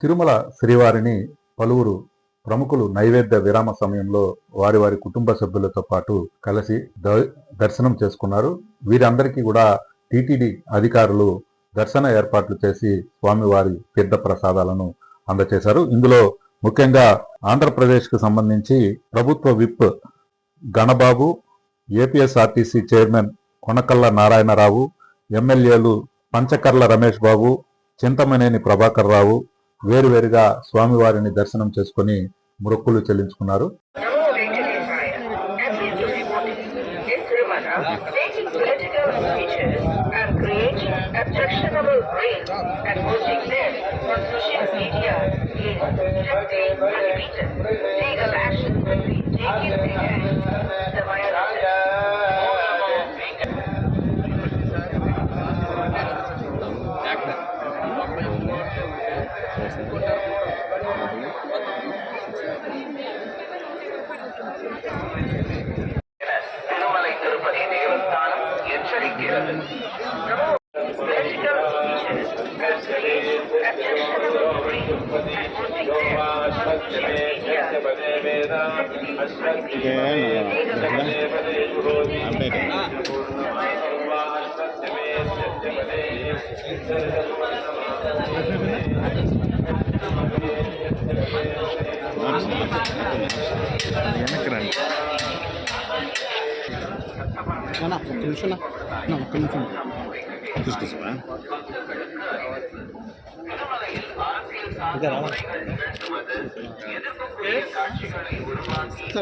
తిరుమల శ్రీవారిని పలువురు ప్రముఖులు నైవేద్య విరామ సమయంలో వారి వారి కుటుంబ సభ్యులతో పాటు కలిసి దర్శనం చేసుకున్నారు. వీరందరికీ కూడా టీటీడీ అధికారులు దర్శన ఏర్పాట్లు చేసి స్వామివారి తీర్థ ప్రసాదాలను అందజేశారు. ఇందులో ముఖ్యంగా ఆంధ్రప్రదేశ్కు సంబంధించి ప్రభుత్వ whip Ganababu, APSRTC chairman Konakalla Narayanarao, ఎమ్మెల్యేలు పంచకర్ల రమేష్ బాబు, చింతమనేని ప్రభాకర్ రావు వేరువేరుగా స్వామివారిని దర్శనం చేసుకుని మొక్కులు చెల్లించుకున్నారు. తిరుమలై తిరుపతి దేవస్థానం హెచ్చరిக்கிறது.